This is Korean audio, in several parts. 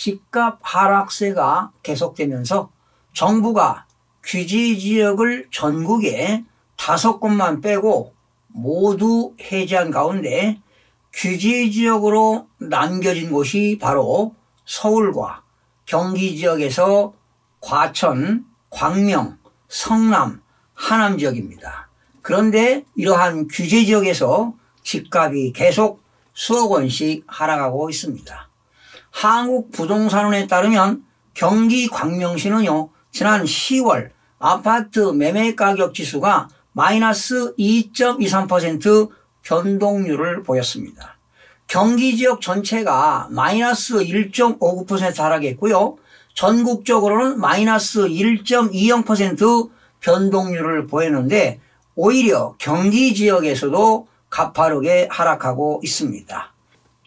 집값 하락세가 계속되면서 정부가 규제지역을 전국에 5곳만 빼고 모두 해제한 가운데 규제지역으로 남겨진 곳이 바로 서울과 경기 지역에서 과천, 광명, 성남, 하남 지역입니다. 그런데 이러한 규제지역에서 집값이 계속 수억 원씩 하락하고 있습니다. 한국부동산원에 따르면 경기 광명시는요, 지난 10월 아파트 매매가격 지수가 마이너스 2.23% 변동률을 보였습니다. 경기 지역 전체가 마이너스 1.59% 하락했고요. 전국적으로는 마이너스 1.20% 변동률을 보였는데 오히려 경기 지역에서도 가파르게 하락하고 있습니다.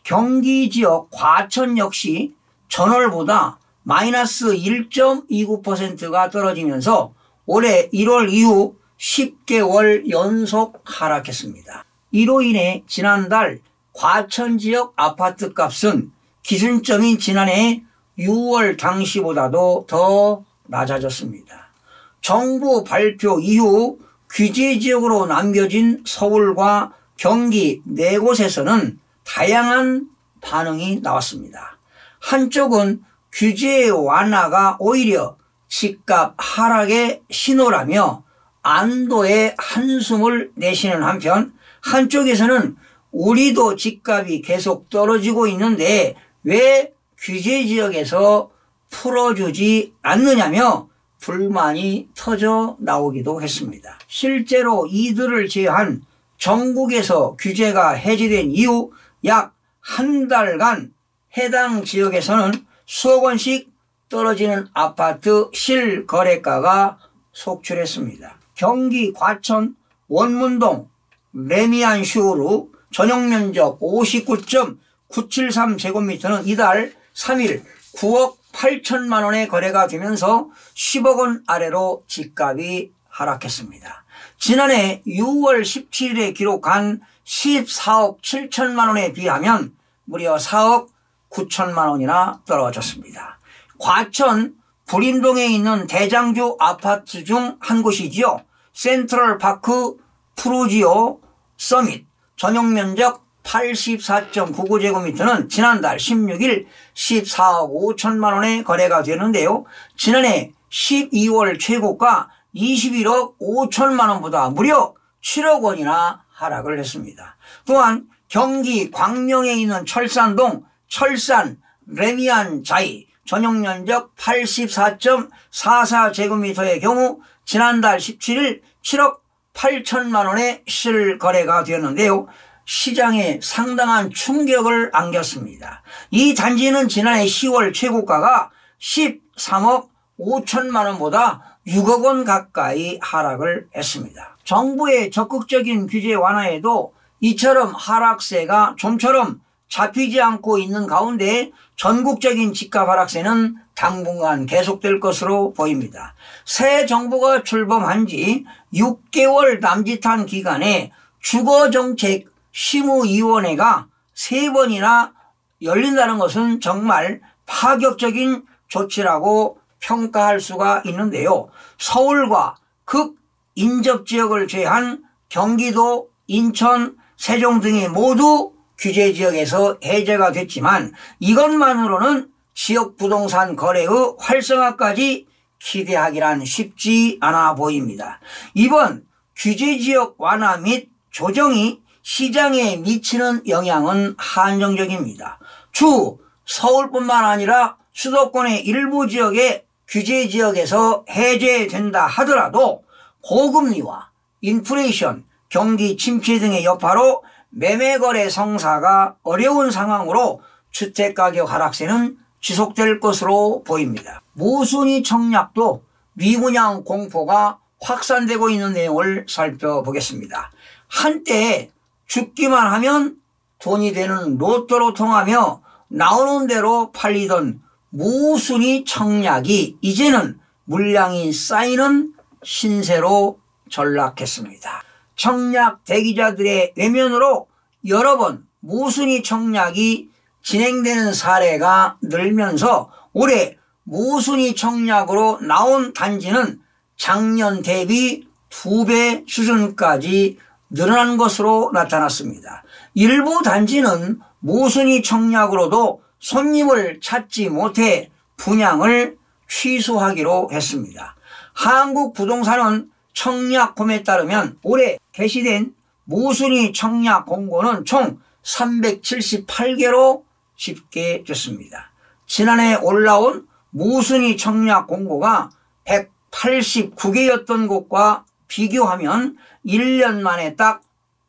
경기 지역 과천 역시 전월보다 마이너스 1.29%가 떨어지면서 올해 1월 이후 10개월 연속 하락했습니다. 이로 인해 지난달 과천 지역 아파트 값은 기준점인 지난해 6월 당시보다도 더 낮아졌습니다. 정부 발표 이후 규제지역으로 남겨진 서울과 경기 4곳에서는 다양한 반응이 나왔습니다. 한쪽은 규제 완화가 오히려 집값 하락의 신호라며 안도의 한숨을 내쉬는 한편, 한쪽에서는 우리도 집값이 계속 떨어지고 있는데 왜 규제지역에서 풀어주지 않느냐며 불만이 터져 나오기도 했습니다. 실제로 이들을 제외한 전국에서 규제가 해제된 이후 약 한 달간 해당 지역에서는 수억 원씩 떨어지는 아파트 실거래가가 속출했습니다. 경기 과천 원문동 레미안슈로 전용면적 59.973제곱미터는 이달 3일 9억 8천만 원에 거래가 되면서 10억 원 아래로 집값이 하락했습니다. 지난해 6월 17일에 기록한 14억 7천만 원에 비하면 무려 4억 9천만 원이나 떨어졌습니다. 과천 불인동에 있는 대장주 아파트 중 한 곳이지요. 센트럴파크 프루지오 서밋 전용면적 84.99제곱미터는 지난달 16일 14억 5천만 원에 거래가 되는데요. 지난해 12월 최고가 21억 5천만 원보다 무려 7억 원이나 하락을 했습니다. 또한 경기 광명에 있는 철산동 철산 레미안자이 전용면적 84.44제곱미터의 경우 지난달 17일 7억 8천만 원에 실거래가 되었는데요. 시장에 상당한 충격을 안겼습니다. 이 단지는 지난해 10월 최고가가 13억 5천만 원보다 6억 원 가까이 하락을 했습니다. 정부의 적극적인 규제 완화에도 이처럼 하락세가 좀처럼 잡히지 않고 있는 가운데 전국적인 집값 하락세는 당분간 계속될 것으로 보입니다. 새 정부가 출범한 지 6개월 남짓한 기간에 주거정책 심의위원회가 3번이나 열린다는 것은 정말 파격적인 조치라고 평가할 수가 있는데요. 서울과 극인접지역을 제외한 경기도, 인천, 세종 등이 모두 규제지역에서 해제가 됐지만 이것만으로는 지역 부동산 거래의 활성화까지 기대하기란 쉽지 않아 보입니다. 이번 규제지역 완화 및 조정이 시장에 미치는 영향은 한정적입니다. 주 서울뿐만 아니라 수도권의 일부 지역의 규제지역에서 해제된다 하더라도 고금리와 인플레이션, 경기 침체 등의 여파로 매매거래 성사가 어려운 상황으로 주택가격 하락세는 지속될 것으로 보입니다. 모순위 청약도 미분양 공포가 확산되고 있는 내용을 살펴보겠습니다. 한때 죽기만 하면 돈이 되는 로또로 통하며 나오는 대로 팔리던 모순위 청약이 이제는 물량이 쌓이는 신세로 전락했습니다. 청약 대기자들의 외면으로 여러 번 모순위 청약이 진행되는 사례가 늘면서 올해 모순위 청약으로 나온 단지는 작년 대비 2배 수준까지 늘어난 것으로 나타났습니다. 일부 단지는 모순위 청약으로도 손님을 찾지 못해 분양을 취소하기로 했습니다. 한국부동산은 청약홈에 따르면 올해 게시된 모순위 청약 공고는 총 378개로 집계됐습니다. 지난해 올라온 모순위 청약 공고가 189개였던 곳과 비교하면 1년 만에 딱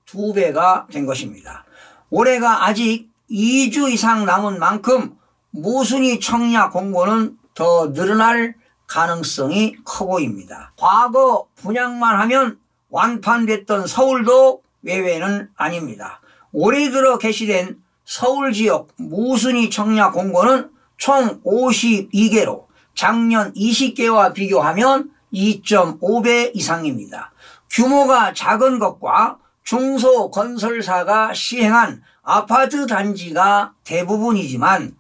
2배가 된 것입니다. 올해가 아직 2주 이상 남은 만큼 모순위 청약 공고는 더 늘어날 가능성이 커 보입니다. 과거 분양만 하면 완판됐던 서울도 외외는 아닙니다. 올해 들어 게시된 서울 지역 모순위 청약 공고는 총 52개로 작년 20개와 비교하면 2.5배 이상입니다. 규모가 작은 것과 중소건설사가 시행한 아파트 단지가 대부분이지만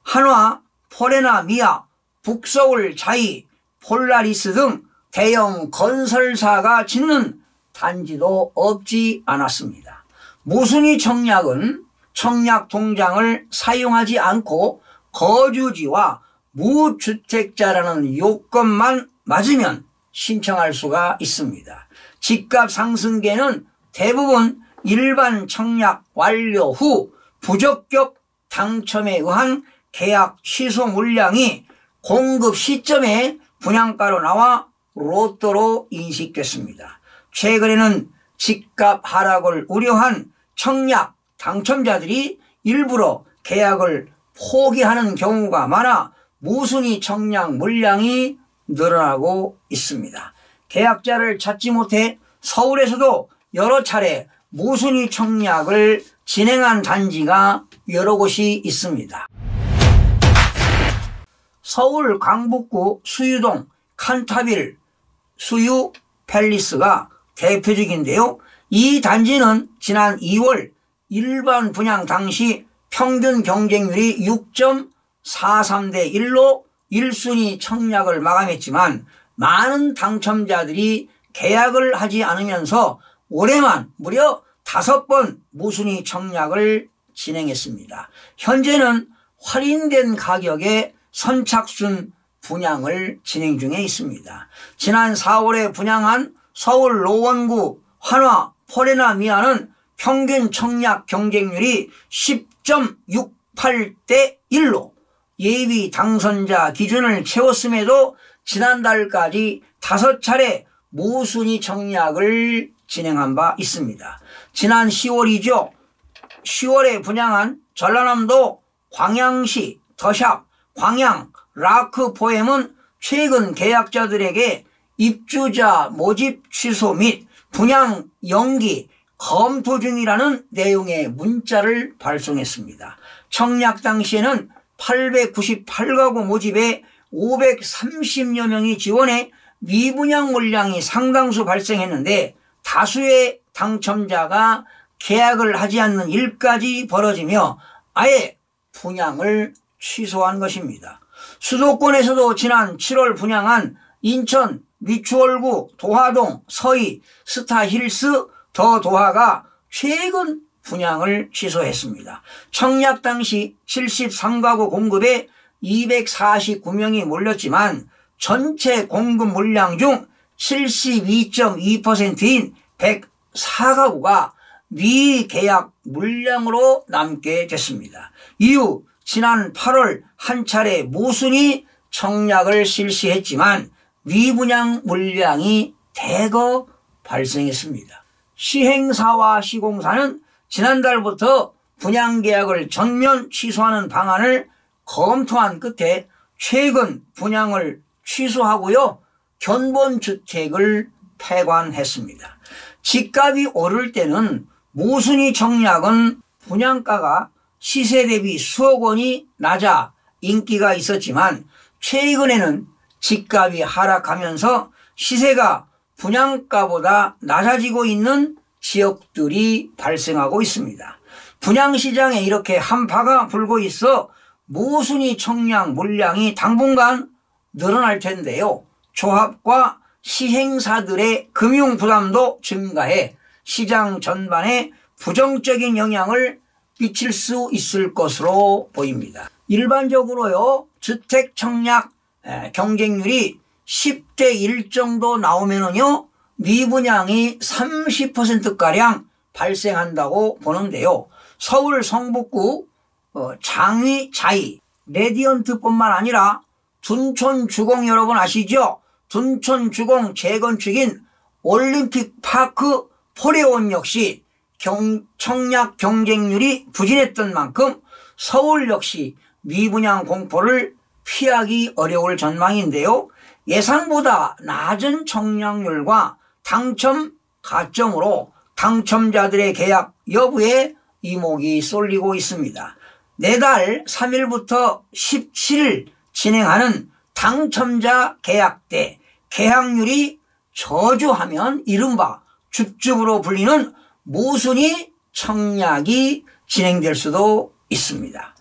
한화, 포레나 미아, 북서울 자이, 폴라리스 등 대형 건설사가 짓는 단지도 없지 않았습니다. 모순위 청약은 청약 통장을 사용하지 않고 거주지와 무주택자라는 요건만 맞으면 신청할 수가 있습니다. 집값 상승계는 대부분 일반 청약 완료 후 부적격 당첨에 의한 계약 취소 물량이 공급 시점에 분양가로 나와 로또로 인식됐습니다. 최근에는 집값 하락을 우려한 청약 당첨자들이 일부러 계약을 포기하는 경우가 많아 모순위 청약 물량이 늘어나고 있습니다. 계약자를 찾지 못해 서울에서도 여러 차례 모순위 청약을 진행한 단지가 여러 곳이 있습니다. 서울 강북구 수유동 칸타빌 수유 팰리스가 대표적인데요. 이 단지는 지난 2월 일반 분양 당시 평균 경쟁률이 6.43대 1로 1순위 청약을 마감했지만 많은 당첨자들이 계약을 하지 않으면서 올해만 무려 5번 모순위 청약을 진행했습니다. 현재는 할인된 가격에 선착순 분양을 진행 중에 있습니다. 지난 4월에 분양한 서울 노원구 한화 포레나 미아는 평균 청약 경쟁률이 10.68대 1로 예비 당선자 기준을 채웠음에도 지난달까지 5차례 모순위 청약을 진행한 바 있습니다. 지난 10월이죠. 10월에 분양한 전라남도 광양시 더샵 광양 라크포엠은 최근 계약자들에게 입주자 모집 취소 및 분양 연기 검토 중이라는 내용의 문자를 발송했습니다. 청약 당시에는 898가구 모집에 530여 명이 지원해 미분양 물량이 상당수 발생했는데 다수의 당첨자가 계약을 하지 않는 일까지 벌어지며 아예 분양을 취소한 것입니다. 수도권에서도 지난 7월 분양한 인천 미추홀구 도화동 서희 스타힐스 더 도화가 최근 분양을 취소했습니다. 청약 당시 73가구 공급에 249명이 몰렸지만 전체 공급 물량 중 72.2%인 104가구가 미계약 물량으로 남게 됐습니다. 이후 지난 8월 한 차례 모순위 청약을 실시했지만 미분양 물량이 대거 발생했습니다. 시행사와 시공사는 지난달부터 분양계약을 전면 취소하는 방안을 검토한 끝에 최근 분양을 취소하고요. 견본주택을 폐관했습니다. 집값이 오를 때는 모순위 청약은 분양가가 시세 대비 수억 원이 낮아 인기가 있었지만 최근에는 집값이 하락하면서 시세가 분양가보다 낮아지고 있는 지역들이 발생하고 있습니다. 분양시장에 이렇게 한파가 불고 있어 모순이 청약 물량이 당분간 늘어날 텐데요. 조합과 시행사들의 금융 부담도 증가해 시장 전반에 부정적인 영향을 미칠 수 있을 것으로 보입니다. 일반적으로요, 주택 청약 경쟁률이 10대 1 정도 나오면은요, 미분양이 30%가량 발생한다고 보는데요. 서울 성북구 장위 자이 레디언트뿐만 아니라 둔촌주공 여러분 아시죠? 둔촌주공 재건축인 올림픽파크 포레온 역시 청약 경쟁률이 부진했던 만큼 서울 역시 미분양 공포를 피하기 어려울 전망인데요. 예상보다 낮은 청약률과 당첨 가점으로 당첨자들의 계약 여부에 이목이 쏠리고 있습니다. 내달 3일부터 17일 진행하는 당첨자 계약 때 계약률이 저조하면 이른바 줍줍으로 불리는 모순이 청약이 진행될 수도 있습니다.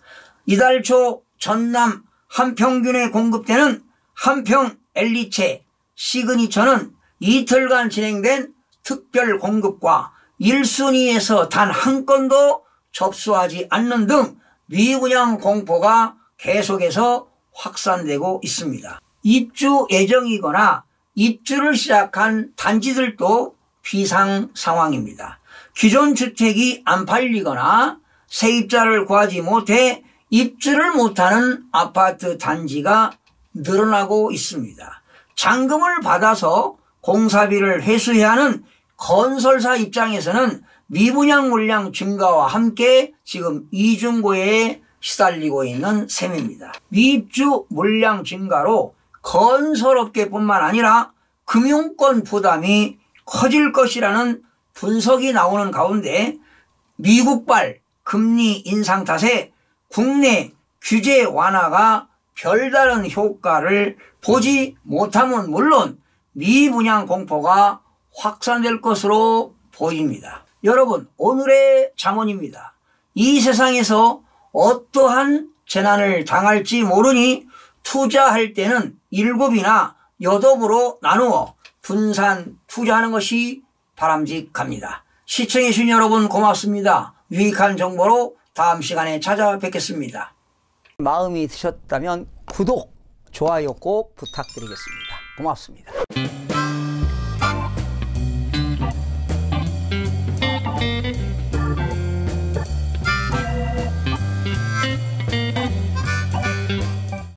이달 초 전남 한평균에 공급되는 한평 엘리체 시그니처는 이틀간 진행된 특별 공급과 1순위에서 단 한 건도 접수하지 않는 등 미분양 공포가 계속해서 확산되고 있습니다. 입주 예정이거나 입주를 시작한 단지들도 비상 상황입니다. 기존 주택이 안 팔리거나 세입자를 구하지 못해 입주를 못하는 아파트 단지가 늘어나고 있습니다. 잔금을 받아서 공사비를 회수해야 하는 건설사 입장에서는 미분양 물량 증가와 함께 지금 이중고에 시달리고 있는 셈입니다. 미입주 물량 증가로 건설업계뿐만 아니라 금융권 부담이 커질 것이라는 분석이 나오는 가운데 미국발 금리 인상 탓에 국내 규제 완화가 별다른 효과를 보지 못하면 물론 미분양 공포가 확산될 것으로 보입니다. 여러분, 오늘의 잠언입니다. 이 세상에서 어떠한 재난을 당할지 모르니 투자할 때는 7이나 8으로 나누어 분산 투자하는 것이 바람직합니다. 시청해 주신 여러분 고맙습니다. 유익한 정보로 다음 시간에 찾아뵙겠습니다. 마음이 드셨다면 구독, 좋아요 꼭 부탁드리겠습니다. 고맙습니다.